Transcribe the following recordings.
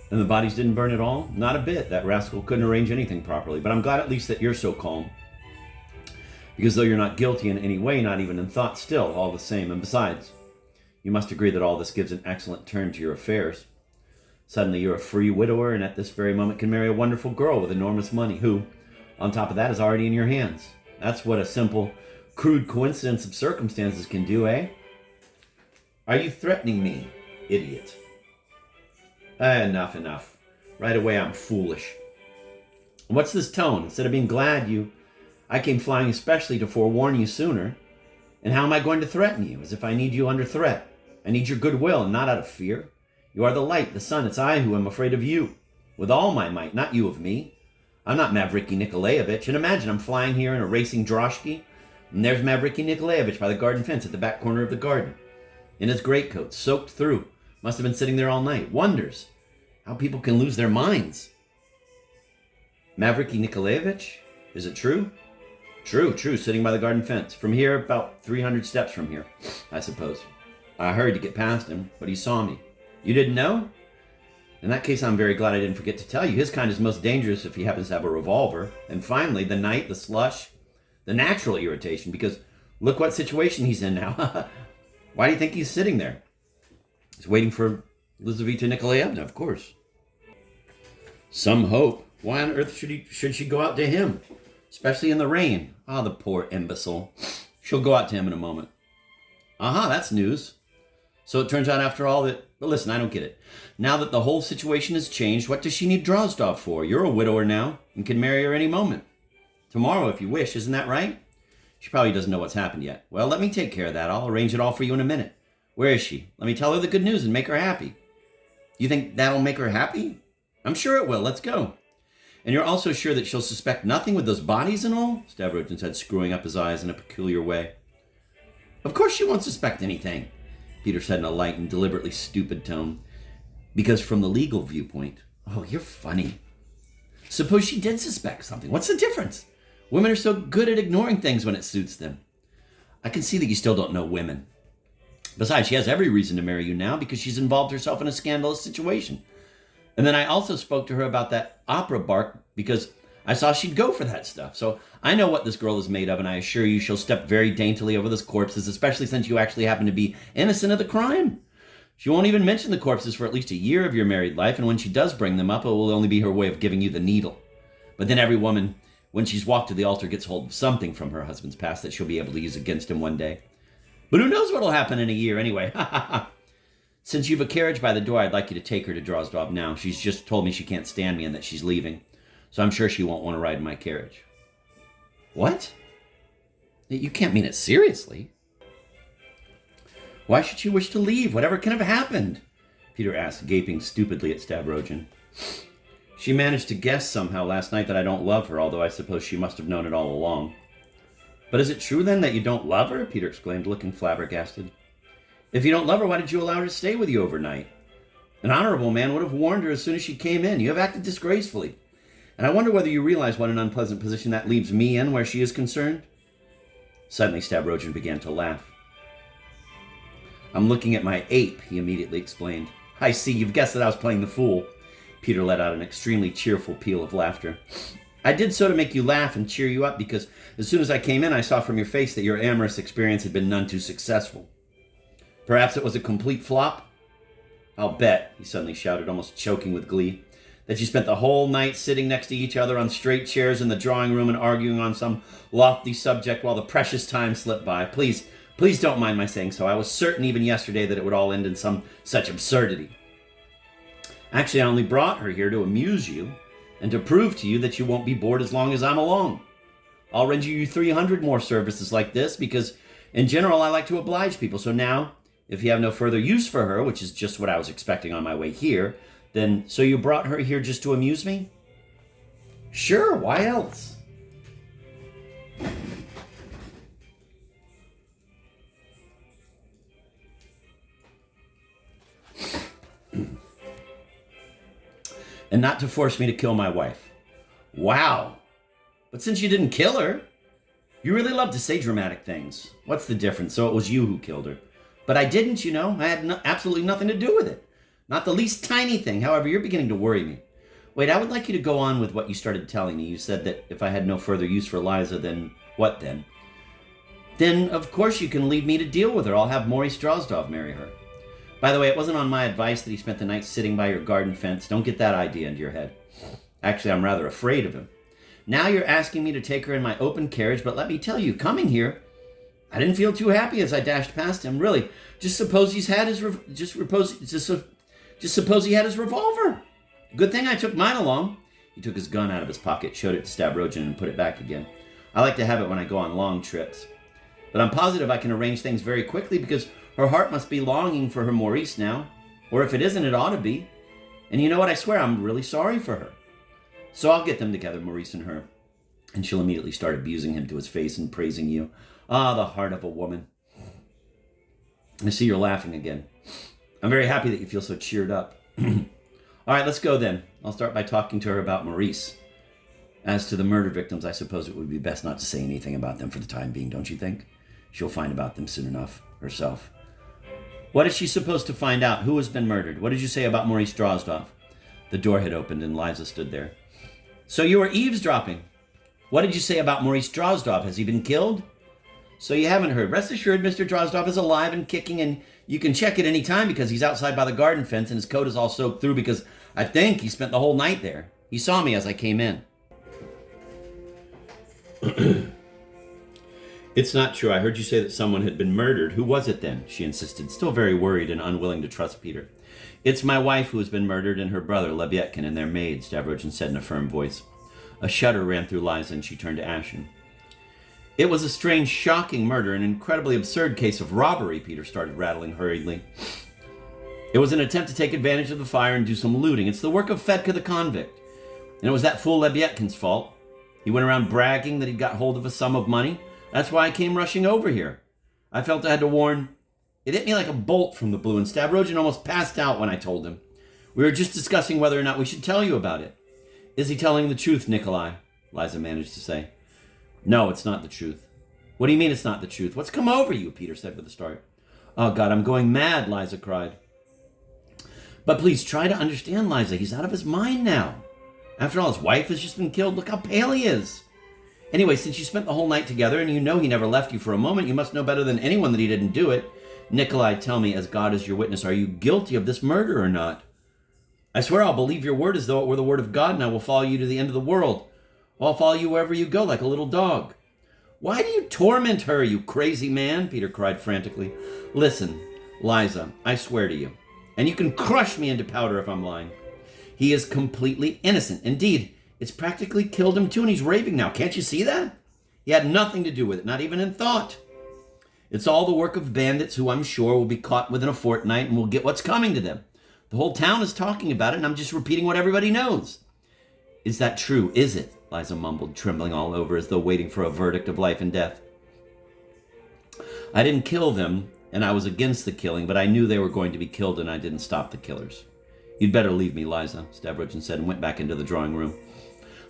And the bodies didn't burn at all? Not a bit. That rascal couldn't arrange anything properly. But I'm glad at least that you're so calm. Because though you're not guilty in any way, not even in thought, still, all the same. And besides, you must agree that all this gives an excellent turn to your affairs. Suddenly you're a free widower, and at this very moment can marry a wonderful girl with enormous money, who, on top of that, is already in your hands. That's what a simple, crude coincidence of circumstances can do, eh? Are you threatening me, idiot? Enough. Right away, I'm foolish. What's this tone? Instead of being glad I came flying especially to forewarn you sooner. And how am I going to threaten you? As if I need you under threat. I need your goodwill, and not out of fear. You are the light, the sun. It's I who am afraid of you. With all my might, not you of me. I'm not Mavriky Nikolaevich. And imagine I'm flying here in a racing droshky, and there's Mavriky Nikolaevich by the garden fence at the back corner of the garden. In his greatcoat, soaked through. Must have been sitting there all night. Wonders how people can lose their minds. Mavriky Nikolaevich? Is it true? True, sitting by the garden fence. From here, about 300 steps from here, I suppose. I hurried to get past him, but he saw me. You didn't know? In that case, I'm very glad I didn't forget to tell you. His kind is most dangerous if he happens to have a revolver. And finally, the night, the slush, the natural irritation, because look what situation he's in now. Why do you think he's sitting there? He's waiting for Elizaveta Nikolaevna, of course. Some hope. Why on earth should she go out to him? Especially in the rain. Ah, the poor imbecile. She'll go out to him in a moment. Aha, that's news. So it turns out after all that... But listen, I don't get it. Now that the whole situation has changed, what does she need Drozdov for? You're a widower now and can marry her any moment. Tomorrow, if you wish, isn't that right? She probably doesn't know what's happened yet. Well, let me take care of that. I'll arrange it all for you in a minute. Where is she? Let me tell her the good news and make her happy. You think that'll make her happy? I'm sure it will. Let's go. And you're also sure that she'll suspect nothing with those bodies and all? Stavrogin said, screwing up his eyes in a peculiar way. Of course she won't suspect anything, Peter said in a light and deliberately stupid tone. Because from the legal viewpoint... Oh, you're funny. Suppose she did suspect something. What's the difference? Women are so good at ignoring things when it suits them. I can see that you still don't know women. Besides, she has every reason to marry you now because she's involved herself in a scandalous situation. And then I also spoke to her about that opera bark because I saw she'd go for that stuff. So I know what this girl is made of, and I assure you she'll step very daintily over those corpses, especially since you actually happen to be innocent of the crime. She won't even mention the corpses for at least a year of your married life, and when she does bring them up, it will only be her way of giving you the needle. But then every woman, when she's walked to the altar, gets hold of something from her husband's past that she'll be able to use against him one day. But who knows what'll happen in a year anyway? Since you've a carriage by the door, I'd like you to take her to Drozdov now. She's just told me she can't stand me and that she's leaving. So I'm sure she won't want to ride in my carriage. What? You can't mean it seriously. Why should she wish to leave? Whatever can have happened? Peter asked, gaping stupidly at Stavrogin. She managed to guess somehow last night that I don't love her, although I suppose she must have known it all along. But is it true then that you don't love her? Peter exclaimed, looking flabbergasted. If you don't love her, why did you allow her to stay with you overnight? An honorable man would have warned her as soon as she came in. You have acted disgracefully. And I wonder whether you realize what an unpleasant position that leaves me in where she is concerned? Suddenly, Stavrogin began to laugh. I'm looking at my ape, he immediately explained. I see, you've guessed that I was playing the fool. Peter let out an extremely cheerful peal of laughter. I did so to make you laugh and cheer you up because as soon as I came in, I saw from your face that your amorous experience had been none too successful. Perhaps it was a complete flop? I'll bet, he suddenly shouted, almost choking with glee, that you spent the whole night sitting next to each other on straight chairs in the drawing room and arguing on some lofty subject while the precious time slipped by. Please don't mind my saying so. I was certain even yesterday that it would all end in some such absurdity. Actually, I only brought her here to amuse you and to prove to you that you won't be bored as long as I'm along. I'll render you 300 more services like this because, in general, I like to oblige people. So now, if you have no further use for her, which is just what I was expecting on my way here, then so you brought her here just to amuse me? Sure, why else? And not to force me to kill my wife. Wow. But since you didn't kill her, You really love to say dramatic things. What's the difference? So it was you who killed her. But I didn't, you know. I had absolutely nothing to do with it. Not the least tiny thing. However, you're beginning to worry me. Wait, I would like you to go on with what you started telling me. You said that if I had no further use for Liza, then what then? Then, of course, you can leave me to deal with her. I'll have Maurice Drozdov marry her. By the way, it wasn't on my advice that he spent the night sitting by your garden fence. Don't get that idea into your head. Actually, I'm rather afraid of him. Now you're asking me to take her in my open carriage, but let me tell you, coming here, I didn't feel too happy as I dashed past him. Really, just suppose he had his revolver. Good thing I took mine along. He took his gun out of his pocket, showed it to Stavrogin, and put it back again. I like to have it when I go on long trips. But I'm positive I can arrange things very quickly because her heart must be longing for her Maurice now. Or if it isn't, it ought to be. And you know what? I swear I'm really sorry for her. So I'll get them together, Maurice and her. And she'll immediately start abusing him to his face and praising you. Ah, the heart of a woman. I see you're laughing again. I'm very happy that you feel so cheered up. All right, let's go then. I'll start by talking to her about Maurice. As to the murder victims, I suppose it would be best not to say anything about them for the time being, don't you think? She'll find about them soon enough, herself. What is she supposed to find out? Who has been murdered? What did you say about Maurice Drozdov? The door had opened and Liza stood there. So you were eavesdropping. What did you say about Maurice Drozdov? Has he been killed? So you haven't heard. Rest assured, Mr. Drozdov is alive and kicking, and you can check at any time because he's outside by the garden fence and his coat is all soaked through because I think he spent the whole night there. He saw me as I came in. It's not true. I heard you say that someone had been murdered. Who was it then? She insisted, still very worried and unwilling to trust Peter. It's my wife who has been murdered and her brother, Lebyetkin, and their maid, Stavrogin said in a firm voice. A shudder ran through Liza and she turned to Ashen. It was a strange, shocking murder, an incredibly absurd case of robbery, Peter started rattling hurriedly. It was an attempt to take advantage of the fire and do some looting. It's the work of Fedka the convict. And it was that fool Lebyetkin's fault. He went around bragging that he'd got hold of a sum of money. That's why I came rushing over here. I felt I had to warn. It hit me like a bolt from the blue, and Stavrogin almost passed out when I told him. We were just discussing whether or not we should tell you about it. Is he telling the truth, Nikolai? Liza managed to say. No, it's not the truth. What do you mean it's not the truth? What's come over you? Peter said with a start. Oh, God, I'm going mad, Liza cried. But please try to understand, Liza. He's out of his mind now. After all, his wife has just been killed. Look how pale he is. Anyway, since you spent the whole night together and you know he never left you for a moment, you must know better than anyone that he didn't do it. Nikolai, tell me, as God is your witness, are you guilty of this murder or not? I swear I'll believe your word as though it were the word of God, and I will follow you to the end of the world. I'll follow you wherever you go, like a little dog. Why do you torment her, you crazy man? Peter cried frantically. Listen, Liza, I swear to you, and you can crush me into powder if I'm lying. He is completely innocent. Indeed, it's practically killed him too, and he's raving now. Can't you see that? He had nothing to do with it, not even in thought. It's all the work of bandits who I'm sure will be caught within a fortnight and will get what's coming to them. The whole town is talking about it, and I'm just repeating what everybody knows. Is that true? Is it? Liza mumbled, trembling all over as though waiting for a verdict of life and death. I didn't kill them, and I was against the killing, but I knew they were going to be killed, and I didn't stop the killers. You'd better leave me, Liza, Stavrogin said, and went back into the drawing room.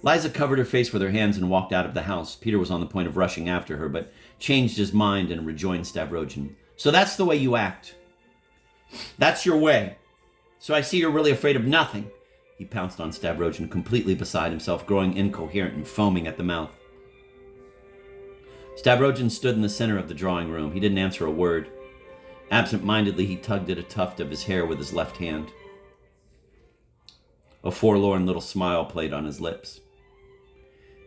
Liza covered her face with her hands and walked out of the house. Peter was on the point of rushing after her, but changed his mind and rejoined Stavrogin. So that's the way you act. That's your way. So I see you're really afraid of nothing. He pounced on Stavrogin, completely beside himself, growing incoherent and foaming at the mouth. Stavrogin stood in the center of the drawing room. He didn't answer a word. Absent-mindedly, he tugged at a tuft of his hair with his left hand. A forlorn little smile played on his lips.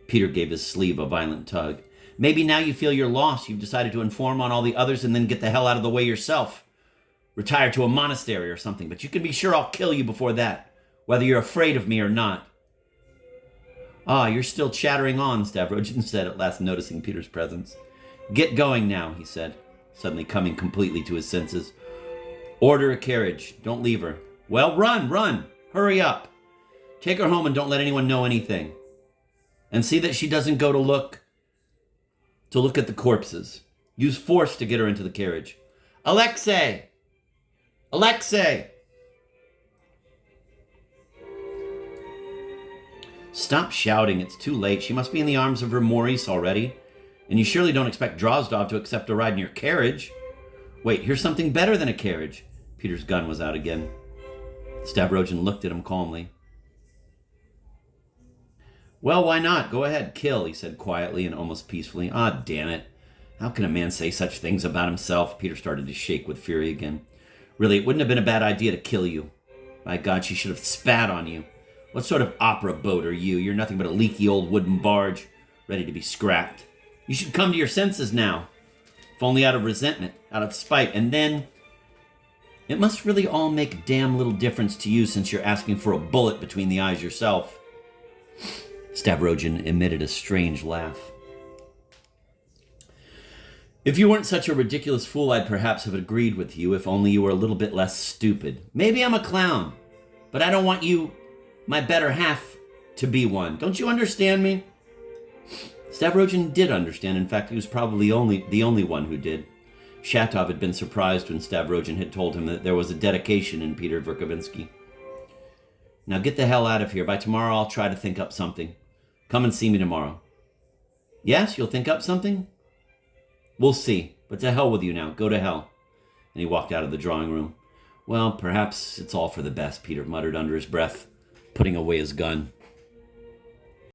Peter gave his sleeve a violent tug. Maybe now you feel you're lost. You've decided to inform on all the others and then get the hell out of the way yourself. Retire to a monastery or something, but you can be sure I'll kill you before that, whether you're afraid of me or not. Ah, you're still chattering on, Stavrogin said, at last noticing Peter's presence. Get going now, he said, suddenly coming completely to his senses. Order a carriage. Don't leave her. Well, run. Hurry up. Take her home and don't let anyone know anything. And see that she doesn't go to look at the corpses. Use force to get her into the carriage. Alexei! Stop shouting. It's too late. She must be in the arms of her Maurice already. And you surely don't expect Drozdov to accept a ride in your carriage. Wait, here's something better than a carriage. Peter's gun was out again. Stavrogin looked at him calmly. Well, why not? Go ahead, kill, he said quietly and almost peacefully. Ah, damn it. How can a man say such things about himself? Peter started to shake with fury again. Really, it wouldn't have been a bad idea to kill you. My God, she should have spat on you. What sort of opera boat are you? You're nothing but a leaky old wooden barge, ready to be scrapped. You should come to your senses now. If only out of resentment, out of spite, and then... It must really all make a damn little difference to you since you're asking for a bullet between the eyes yourself. Stavrogin emitted a strange laugh. If you weren't such a ridiculous fool, I'd perhaps have agreed with you, if only you were a little bit less stupid. Maybe I'm a clown, but I don't want you, my better half, to be one. Don't you understand me? Stavrogin did understand. In fact, he was probably the only one who did. Shatov had been surprised when Stavrogin had told him that there was a dedication in Peter Verkovensky. Now get the hell out of here. By tomorrow, I'll try to think up something. Come and see me tomorrow. Yes, you'll think up something? We'll see. But to hell with you now. Go to hell. And he walked out of the drawing room. Well, perhaps it's all for the best, Peter muttered under his breath, putting away his gun.